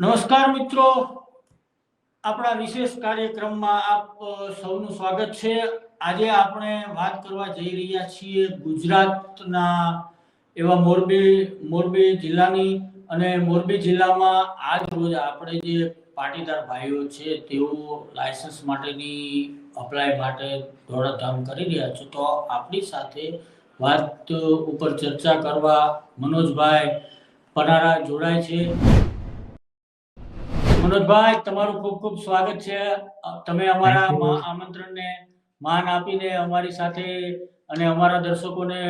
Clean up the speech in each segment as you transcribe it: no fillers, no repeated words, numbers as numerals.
નમસ્કાર મિત્રો, આપણા વિશેષ કાર્યક્રમમાં આપ સૌનું સ્વાગત છે। આજે આપણે વાત કરવા જઈ રહ્યા છીએ ગુજરાતના એવા મોરબી જિલ્લાની, અને મોરબી જિલ્લામાં આજ રોજ આપણે જે પાટીદાર ભાઈઓ છે તેઓ લાયસન્સ માટેની અપ્લાય માટે દોડધામ કરી રહ્યા છે। તો આપણી સાથે વાત ઉપર ચર્ચા કરવા મનોજભાઈ પનારા જોડાય છે। મનોજભાઈ, તમારું ખૂબ ખૂબ સ્વાગત છે। તમે અમારા આમંત્રણને માન આપીને અમારી સાથે અને અમારા દર્શકોને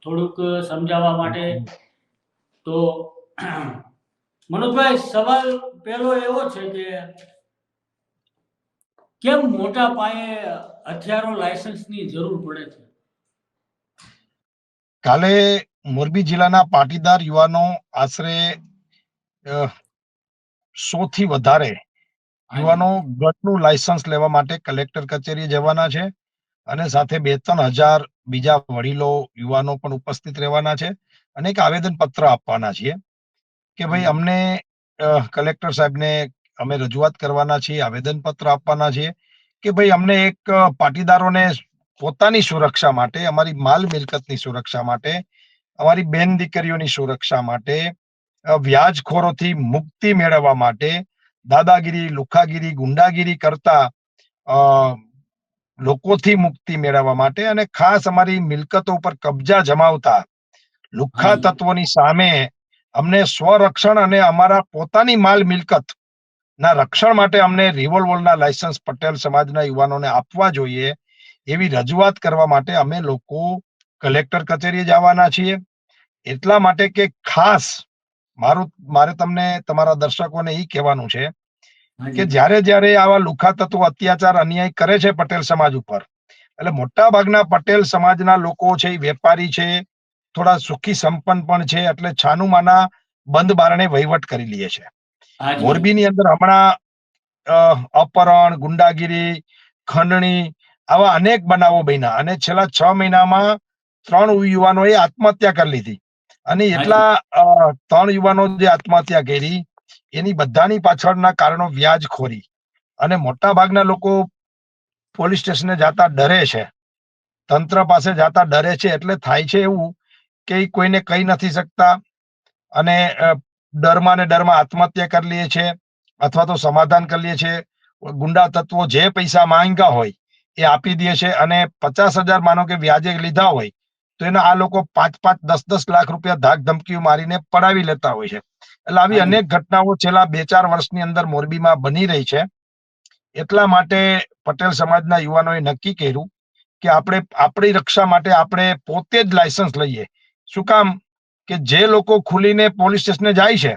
થોડુંક સમજાવવા માટે। તો મનોજભાઈ, સવાલ પહેલો એવો છે કે કેમ મોટા પાયે હથિયારો લાયસન્સની જરૂર પડે છે? કાલે મોરબી જિલ્લાના પાટીદાર યુવાનો આશરે 100 થી વધારે યુવાનો ગનનું લાયસન્સ લેવા માટે કલેક્ટર કચેરીએ જવાના છે, અને સાથે 2-3 હજાર બીજા વડીલો યુવાનો પણ ઉપસ્થિત રહેવાના છે, અને એક આવેદન પત્ર આપવાના છીએ કે ભાઈ અમને કલેક્ટર સાહેબને અમે રજૂઆત કરવાના છીએ, આવેદન પત્ર આપવાના છીએ કે ભાઈ અમને એક પાટીદારોને પોતાની સુરક્ષા માટે, અમારી માલ મિલકતની સુરક્ષા માટે, અમારી બેન દીકરીઓની સુરક્ષા માટે, વ્યાજખોરોથી મુક્તિ મેળવવા માટે, દાદાગીરી, લુખાગીરી, ગુંડાગીરી કરતા લોકોથી મુક્તિ મેળવવા માટે, અને ખાસ અમારી મિલકતો ઉપર કબજા જમાવતા લુખ્ખા તત્વોની સામે અમને સ્વરક્ષણ અને અમારા પોતાની માલ મિલકત ના રક્ષણ માટે અમને રિવોલ્વરના લાયસન્સ પટેલ સમાજના યુવાનોને આપવા જોઈએ, એવી રજૂઆત કરવા માટે અમે લોકો કલેક્ટર કચેરીએ જવાના છીએ। એટલા માટે કે ખાસ મારે તમને તમારા દર્શકોને એ કહેવાનું છે કે જ્યારે જ્યારે આવા લુખ્ખા તત્વો અત્યાચાર અન્યાય કરે છે પટેલ સમાજ ઉપર, એટલે મોટા ભાગના પટેલ સમાજના લોકો છે એ વેપારી છે, થોડા સુખી સંપન્ન પણ છે, એટલે છાનું માના બંધ બારણે વહીવટ કરી લે છે। મોરબીની અંદર હમણાં અપહરણ, ગુંડાગીરી, ખંડણી આવા અનેક બનાવો બન્યા, અને છેલ્લા 6 મહિનામાં 3 યુવાનોએ આત્મહત્યા કરી લીધી, અને એટલા 3 યુવાનો જે આત્મહત્યા કરી એની બધાની પાછળના કારણો વ્યાજખોરી, અને મોટા ભાગના લોકો પોલીસ સ્ટેશને જતા ડરે છે, તંત્ર પાસે જતા ડરે છે, એટલે થાય છે એવું કે કોઈને કહી નથી શકતા, અને ડરમાં ને ડરમાં આત્મહત્યા કરી લે છે, અથવા તો સમાધાન કરી લે છે। ગુંડા તત્વો જે પૈસા માંગ્યા હોય એ આપી દે છે, અને 50,000 માનો કે વ્યાજે લીધા હોય તો એને આ લોકો 5-5, 10-10 લાખ રૂપિયા ધાક ધમકીઓ મારીને પડાવી લેતા હોય છે। એટલે આવી અનેક ઘટનાઓ છેલ્લા 2-4 વર્ષની અંદર મોરબીમાં બની રહી છે। એટલા માટે પટેલ સમાજના યુવાનોએ નક્કી કર્યું કે આપણે આપણી રક્ષા માટે આપણે પોતે જ લાયસન્સ લઈએ। શું કામ? કે જે લોકો ખુલીને પોલીસ સ્ટેશને જાય છે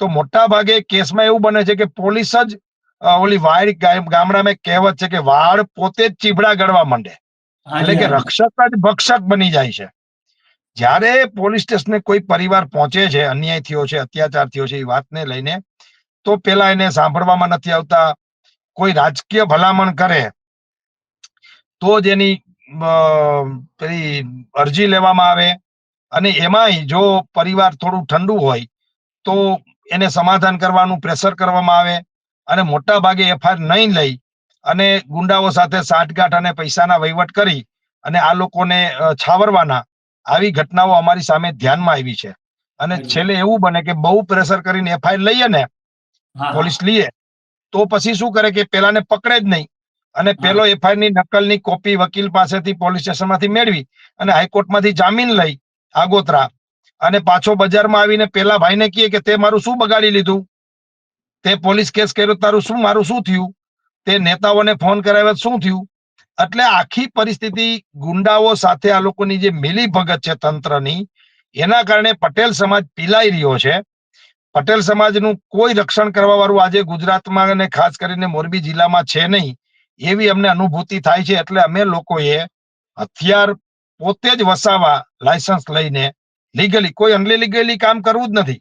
તો મોટા ભાગે કેસમાં એવું બને છે કે પોલીસ જ ઓલી વાડ ગામડામાં કહેવત છે કે વાડ પોતે જ ચીબડા ગળવા માંડે, એટલે કે રક્ષક જ ભક્ષક બની જાય છે। જ્યારે પોલીસ સ્ટેશને કોઈ પરિવાર પહોંચે છે, અન્યાય થયો છે, અત્યાચાર થયો છે એ વાતને લઈને, તો પેલા એને સાંભળવામાં નથી આવતા, કોઈ રાજકીય ભલામણ કરે તો જ એની પેલી અરજી લેવામાં આવે, અને એમાંય જો પરિવાર થોડું ઠંડુ હોય તો એને સમાધાન કરવાનું પ્રેશર કરવામાં આવે, અને મોટા ભાગે એફઆઈઆર નહીં લઈ અને ગુંડાઓ સાથે સાઠગાંઠ અને પૈસાના વહીવટ કરી અને આ લોકોને છાવરવાના, આવી ઘટનાઓ અમારી સામે ધ્યાનમાં આવી છે। અને છેલ્લે એવું બને કે બહુ પ્રેશર કરીને એફઆઈઆર લઈએ ને, પોલીસ લઈએ તો પછી શું કરે કે પેલાને પકડે જ નહીં, અને પેલો એફઆઈઆર ની નકલની કોપી વકીલ પાસેથી પોલીસ સ્ટેશનમાંથી મેળવી અને હાઈકોર્ટમાંથી જામીન લઈ આગોતરા, અને પાછો બજારમાં આવીને પેલા ભાઈને કહે કે તે મારું શું બગાડી લીધું, તે પોલીસ કેસ કર્યો તારું શું, મારું શું થયું, તે નેતાઓને ફોન કરાવ્યો શું થયું। એટલે આખી પરિસ્થિતિ ગુંડાઓ સાથે આ લોકોની જે મિલીભગત છે તંત્રની, એના કારણે પટેલ સમાજ પીલાઈ રહ્યો છે। પટેલ સમાજનું કોઈ રક્ષણ કરવા વાળું આજે ગુજરાતમાં અને ખાસ કરીને મોરબી જિલ્લામાં છે નહીં, એવી અમને અનુભૂતિ થાય છે। એટલે અમે લોકોએ હથિયાર પોતે જ વસાવા લાયસન્સ લઈને લીગલી, કોઈ અનલીગલી કામ કરવું જ નથી,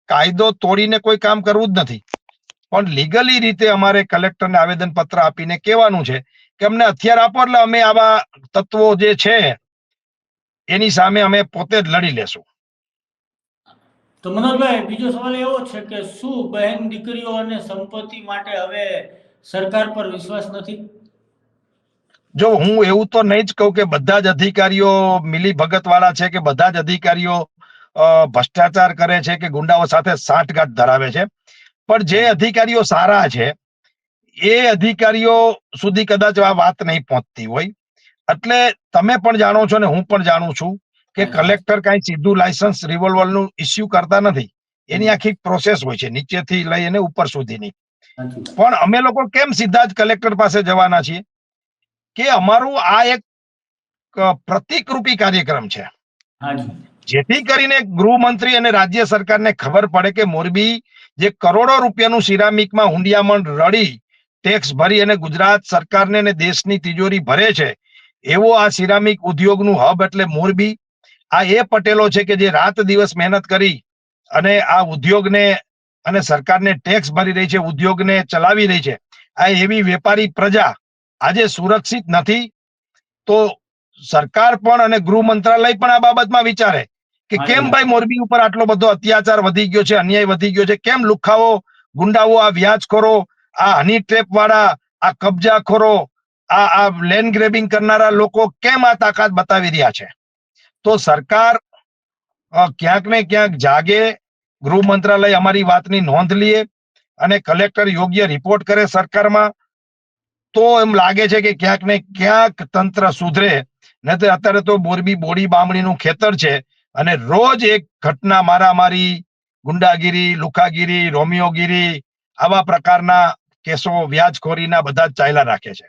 કાયદો તોડીને કોઈ કામ કરવું જ નથી, પણ લીગલી રીતે અમારે કલેક્ટરને આવેદન પત્ર આપીને કહેવાનું છે કે અમને હથિયાર આપો, એટલે અમે આવા તત્વો જે છે એની સામે અમે પોતે જ લડી લેશું। તો મનોજભાઈ, બીજો સવાલ એવો છે કે શું બહેન દીકરીઓ અને સંપત્તિ માટે હવે સરકાર પર વિશ્વાસ નથી? જો હું એવું તો નહીં જ કહું કે બધા જ અધિકારીઓ મિલી ભગત વાળા છે કે બધા જ અધિકારીઓ ભ્રષ્ટાચાર કરે છે કે ગુંડાઓ સાથે સાંઠગાંઠ ધરાવે છે, પણ જે અધિકારીઓ સારા છે એ અધિકારીઓ સુધી કદાચ આ વાત નહીં પહોંચતી હોય. એટલે તમે પણ જાણો છો ને હું પણ જાણું છું કે કલેક્ટર કાંઈ સીધું લાયસન્સ રિવોલ્વરનું ઇસ્યુ કરતા નથી. એની આખી પ્રોસેસ હોય છે નીચેથી લઈને ઉપર સુધીની. પણ અમે લોકો કેમ સીધા જ કલેક્ટર પાસે જવાના છીએ કે અમારું આ એક પ્રતિકરૂપી કાર્યક્રમ છે, જેથી કરીને ગૃહમંત્રી અને રાજ્ય સરકારને ખબર પડે કે મોરબી જે કરોડો રૂપિયાનું સિરામિકમાં હુંડિયામણ રડી ટેક્સ ભરી અને ગુજરાત સરકારને અને દેશની તિજોરી ભરે છે, એવો આ સિરામિક ઉદ્યોગનું હબ એટલે મોરબી. આ એ પટેલો છે કે જે રાત દિવસ મહેનત કરી અને આ ઉદ્યોગને અને સરકારને ટેક્સ ભરી રહી છે, ઉદ્યોગને ચલાવી રહી છે. આ એવી વેપારી પ્રજા આજે સુરક્ષિત નથી. તો સરકાર પણ અને ગૃહ મંત્રાલય પણ આ બાબતમાં વિચારે કે કેમ ભાઈ મોરબી ઉપર આટલો બધો અત્યાચાર વધી ગયો છે, અન્યાય વધી ગયો છે, કેમ લુખાઓ, ગુંડાઓ, આ વ્યાજખોરો, આ હની ટ્રેપ વાળા, આ કબજાખોરો, આ લેન્ડ ગ્રેબિંગ કરનારા લોકો કેમ આ તાકાત બતાવી રહ્યા છે. તો સરકાર ક્યાંક ને ક્યાંક જાગે, ગૃહ મંત્રાલય અમારી વાતની નોંધ લે અને કલેક્ટર યોગ્ય રિપોર્ટ કરે સરકારમાં, તો એમ લાગે છે કે ક્યાંક ને ક્યાંક તંત્ર સુધરે. નહીં તો અત્યારે તો મોરબી બોડી બામણીનું ખેતર છે અને રોજ એક ઘટના, મારામારી, ગુંડાગીરી, લુખાગીરી, રોમિયોગીરી, આવા પ્રકારના કેસો વ્યાજખોરીના બધા જ ચાલ્યા રાખે છે.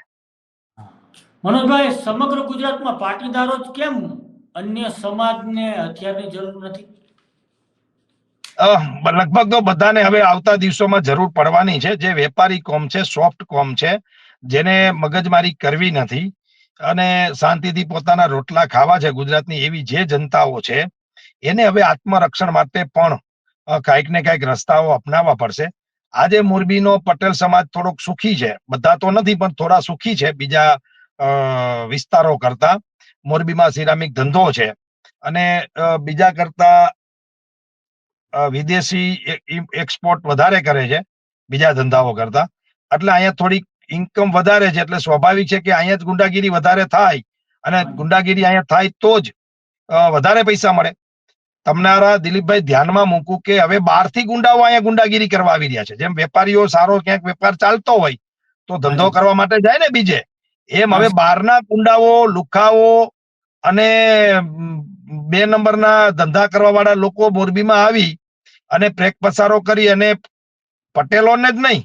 મનોજભાઈ, સમગ્ર ગુજરાતમાં પાટીદારો જ કેમ અન્ય સમાજને હથિયારની જરૂર નથી? લગભગ તો બધાને હવે આવતા દિવસોમાં જરૂર પડવાની છે. જે વેપારી કોમ છે, સોફ્ટ કોમ છે, જેને મગજમારી કરવી નથી અને શાંતિથી પોતાના રોટલા ખાવા છે ગુજરાતની, એવી જે જનતાઓ છે એને હવે આત્મરક્ષણ માટે પણ કાંઈક ને કાંઈક રસ્તાઓ અપનાવવા પડશે. આજે મોરબીનો પટેલ સમાજ થોડોક સુખી છે, બધા તો નથી પણ થોડા સુખી છે બીજા વિસ્તારો કરતા. મોરબીમાં સિરામિક ધંધો છે અને બીજા કરતા વિદેશી એક્સપોર્ટ વધારે કરે છે બીજા ધંધાઓ કરતા, એટલે અહીંયા થોડીક ઇન્કમ વધારે છે. એટલે સ્વાભાવિક છે કે અહીંયા જ ગુંડાગીરી વધારે થાય અને ગુંડાગીરી અહીંયા થાય તો જ વધારે પૈસા મળે. તમારા દિલીપભાઈ ધ્યાનમાં મૂકું કે હવે બહારથી ગુંડાઓ અહીંયા ગુંડાગીરી કરવા આવી રહ્યા છે. જેમ વેપારીઓ સારો ક્યાંક વેપાર ચાલતો હોય તો ધંધો કરવા માટે જાય ને બીજે, એમ હવે બહારના ગુંડાઓ, લુખાઓ અને 2 નંબરના ધંધા કરવા વાળા લોકો મોરબીમાં આવી અને પ્રેક પસારો કરી અને પટેલોને જ નહીં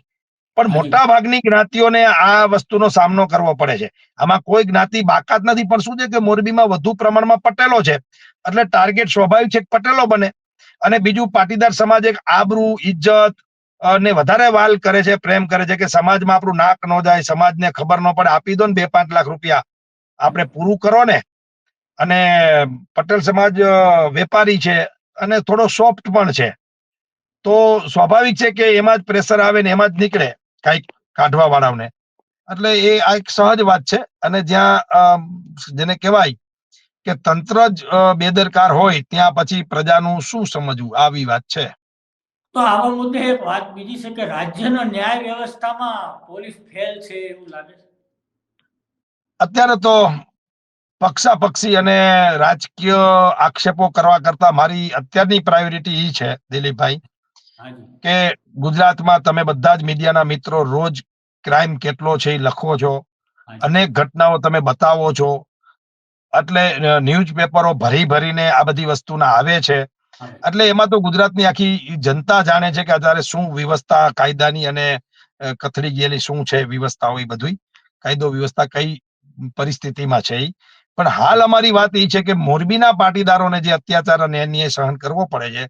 પણ મોટા ભાગની જ્ઞાતિઓને આ વસ્તુનો સામનો કરવો પડે છે. આમાં કોઈ જ્ઞાતિ બાકાત નથી, પણ શું છે કે મોરબીમાં વધુ પ્રમાણમાં પટેલો છે એટલે ટાર્ગેટ સ્વાભાવિક છે પટેલો બને. અને બીજું, પાટીદાર સમાજ એક આબરૂ, ઇજ્જત ને વધારે વાલ કરે છે, પ્રેમ કરે છે કે સમાજમાં આપણું નાક ન જાય, સમાજને ખબર ન પડે, આપી દો ને 2-5 લાખ રૂપિયા, આપણે પૂરું કરો ને. અને પટેલ સમાજ વેપારી છે અને થોડો સોફ્ટ પણ છે, તો સ્વાભાવિક છે કે એમાં જ પ્રેશર આવે ને એમાં જ નીકળે કઈક કાઢવા વાળાઓને. એટલે એ આ એક સહજ વાત છે. અને જ્યાં જેને કહેવાય કે તંત્ર જ બેદરકાર હોય ત્યાં પછી પ્રજાનું શું સમજવું, આવી વાત છે. તો આવા મુદ્દે એક વાત બીજી છે કે રાજ્યના ન્યાય વ્યવસ્થામાં પોલીસ ફેલ છે એવું લાગે છે. અત્યારે તો પક્ષાપક્ષી અને રાજકીય આક્ષેપો કરવા કરતા મારી અત્યારની પ્રાયોરિટી એ છે દિલીપભાઈ કે ગુજરાતમાં તમે બધા જ મીડિયાના મિત્રો રોજ ક્રાઇમ કેટલો છે એ લખો છો, અનેક ઘટનાઓ તમે બતાવો છો, એટલે ન્યૂઝપેપરો ભરી ભરીને આ બધી વસ્તુના આવે છે. એટલે એમાં તો ગુજરાતની આખી જનતા જાણે છે કે અત્યારે શું વ્યવસ્થા કાયદાની અને કથળી ગયેલી શું છે વ્યવસ્થાઓ, એ બધું કાયદો વ્યવસ્થા કઈ પરિસ્થિતિમાં છે. પણ હાલ અમારી વાત એ છે કે મોરબીના પાટીદારોને જે અત્યાચાર અને અન્યાય સહન કરવો પડે છે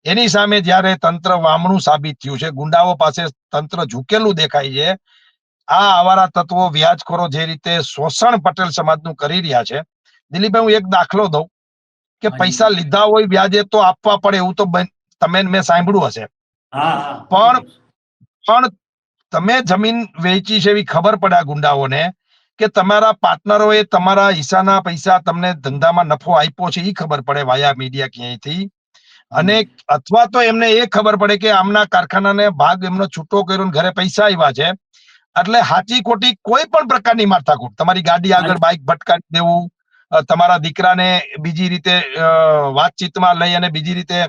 એની સામે જ્યારે તંત્ર વામણું સાબિત થયું છે, ગુંડાઓ પાસે તંત્ર ઝૂકેલું દેખાય છે, આ આવારા તત્વો, વ્યાજખોરો જે રીતે શોષણ પટેલ સમાજનું કરી રહ્યા છે. દિલીપભાઈ, હું એક દાખલો દઉં કે પૈસા લીધા હોય વ્યાજે તો આપવા પડે, એવું તો તમે મેં સાંભળ્યું હશે. પણ તમે જમીન વેચી છે એવી ખબર પડે આ ગુંડાઓને કે તમારા પાર્ટનરોએ તમારા હિસ્સાના પૈસા તમને ધંધામાં નફો આપ્યો છે એ ખબર પડે વાયા મીડિયા ક્યાંયથી, અને અથવા તો એમને એ ખબર પડે કે આમના કારખાનાને ભાગ એમનો છૂટો કર્યો ને ઘરે પૈસા આવ્યા છે, એટલે હાચી ખોટી કોઈ પણ પ્રકારની માથાકૂટ, તમારી ગાડી આગળ બાઇક ભટકાવી દેવું, તમારા દીકરાને બીજી રીતે વાતચીતમાં લઈ અને બીજી રીતે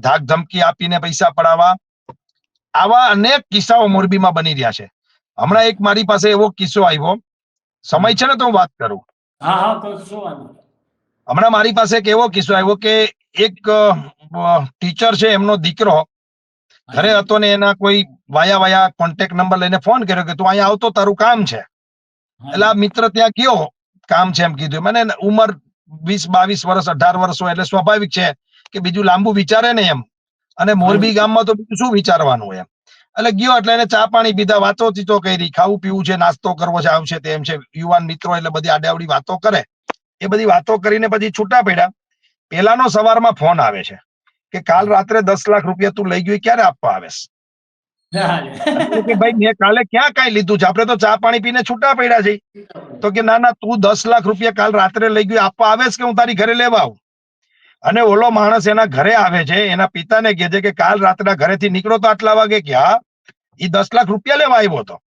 ધાક ધમકી આપીને પૈસા પડાવવા, આવા અનેક કિસ્સાઓ મોરબીમાં બની રહ્યા છે. હમણાં એક મારી પાસે એવો કિસ્સો આવ્યો, સમય છે ને તો હું વાત કરું. હમણાં મારી પાસે એક એવો કિસ્સો આવ્યો કે એક ટીચર છે, એમનો દીકરો ઘરે હતો ને એના કોઈ વાયા કોન્ટેક્ટ નંબર લઈને ફોન કર્યો કે તું અહીંયા આવતો, તારું કામ છે. એટલે આ મિત્ર ત્યાં ગયો, કામ છે એમ કીધું. મને ઉંમર 20-22 વર્ષ 18 વર્ષ હોય એટલે સ્વાભાવિક છે કે બીજું લાંબુ વિચારે ને એમ, અને મોરબી ગામમાં તો બીજું શું વિચારવાનું એમ. એટલે ગયો, એટલે એને ચા પાણી પીધા, વાતો ચીતો કરી, ખાવું પીવું છે, નાસ્તો કરવો છે, આવશે તેમ છે, યુવાન મિત્રો એટલે બધી આડાવડી વાતો કરે. એ બધી વાતો કરીને પછી છૂટા પડ્યા. પેલાનો સવારમાં ફોન આવે છે કે કાલ રાત્રે 10 લાખ રૂપિયા તું લઈ ગયો, ક્યારે આપવા આવેશ? કે ભાઈ મેં કાલે ક્યાં કઈ લીધું છે, આપણે તો ચા પાણી પીને છૂટા પડ્યા છે. તો કે ના તું 10 લાખ રૂપિયા કાલ રાત્રે લઈ ગયો, આપવા આવેશ કે હું તારી ઘરે લેવા આવું? અને ઓલો માણસ એના ઘરે આવે છે, એના પિતાને કહે છે કે કાલ રાતના ઘરેથી નીકળો તો આટલા વાગે, કે હા, એ 10 લાખ રૂપિયા લેવા આવ્યો હતો.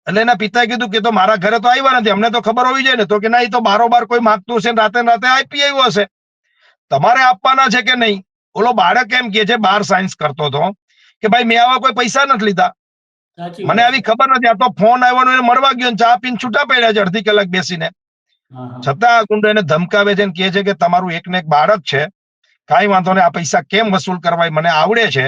એટલે એના પિતાએ કીધું કે તો મારા ઘરે તો આવ્યા નથી, અમને તો ખબર હોવી જોઈએ ને. તો કે ના, એ તો બારોબાર કોઈ માંગતું હશે, રાતે આપી આવ્યો હશે, તમારે આપવાના છે કે નહીં? ઓલો બાળક એમ કે છે, 12 સાયન્સ કરતો હતો, કે ભાઈ મેં આવા કોઈ પૈસા નથી લીધા, મને આવી ખબર નથી, આ તો ફોન આવ્યો ને મળવા ગયો, ચા પીને છૂટા પડ્યા છે અડધી કલાક બેસીને. છતાં ગુંડો એને ધમકાવે છે ને કહે છે કે તમારું એક ને એક બાળક છે, કાંઈ વાંધો નહીં, આ પૈસા કેમ વસૂલ કરવા મને આવડે છે,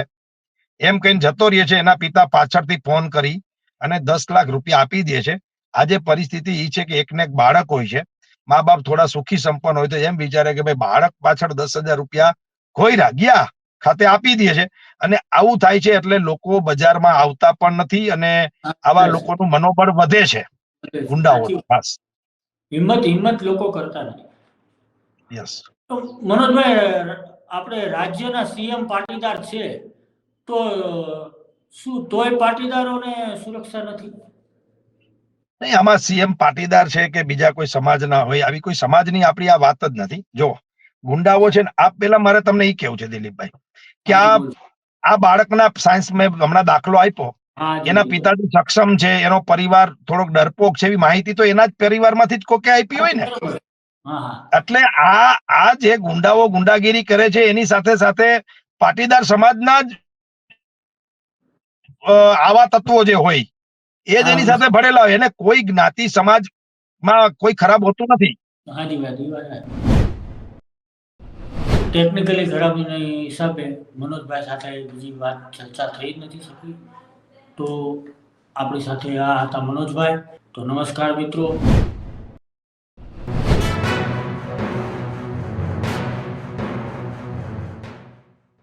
એમ કહીને જતો રહે છે. એના પિતા પાછળથી ફોન કરી અને 10 લાખ રૂપિયા આપી દે છે. આજે પરિસ્થિતિ એ છે કે એક ને એક બાળક હોય છે, મા બાપ થોડા સુખી સંપન્ન હોય તો એમ વિચારે કે ભાઈ બાળક પાછળ 10,000 રૂપિયા ખોઈરા ગયા ખાતે આપી દે છે. અને આવું થાય છે એટલે લોકો બજારમાં આવતા પણ નથી, અને આવા લોકોનું મનોબળ વધે છે, ગુંડાઓ ખાસ. હિંમત લોકો કરતા નથી. યસ. તો મનોજભાઈ, આપણે રાજ્યના સીએમ પાટીદાર છે, તો શું તોય પાટીદારોને સુરક્ષા નથી? નહીં, આમાં સીએમ પાટીદાર છે કે બીજા કોઈ સમાજના હોય, આવી કોઈ સમાજની આપણી આ વાત જ નથી. જો ગુંડાઓ છે ને, આ પેલા મારે તમને એ કેવું છે દિલીપભાઈ, કે આ બાળકના સાયન્સ મેં હમણાં દાખલો આપ્યો, એના પિતાજી સક્ષમ છે, એનો પરિવાર થોડોક ડરપોક છે, એવી માહિતી તો એના જ પરિવારમાંથી જ કોકે આપી હોય ને. એટલે આ જે ગુંડાઓ ગુંડાગીરી કરે છે, એની સાથે સાથે પાટીદાર સમાજના જ આવા તત્વો જે હોય એ જ એની સાથે ભળેલા હોય, એને કોઈ જ્ઞાતિ સમાજમાં કોઈ ખરાબ હોતું નથી. ટેકનિકલી ખરાબીના હિસાબે મનોજભાઈ સાથે બીજી વાત ચર્ચા થઈ જ નથી શકી. તો આપણી સાથે આ હતા મનોજભાઈ. તો નમસ્કાર મિત્રો.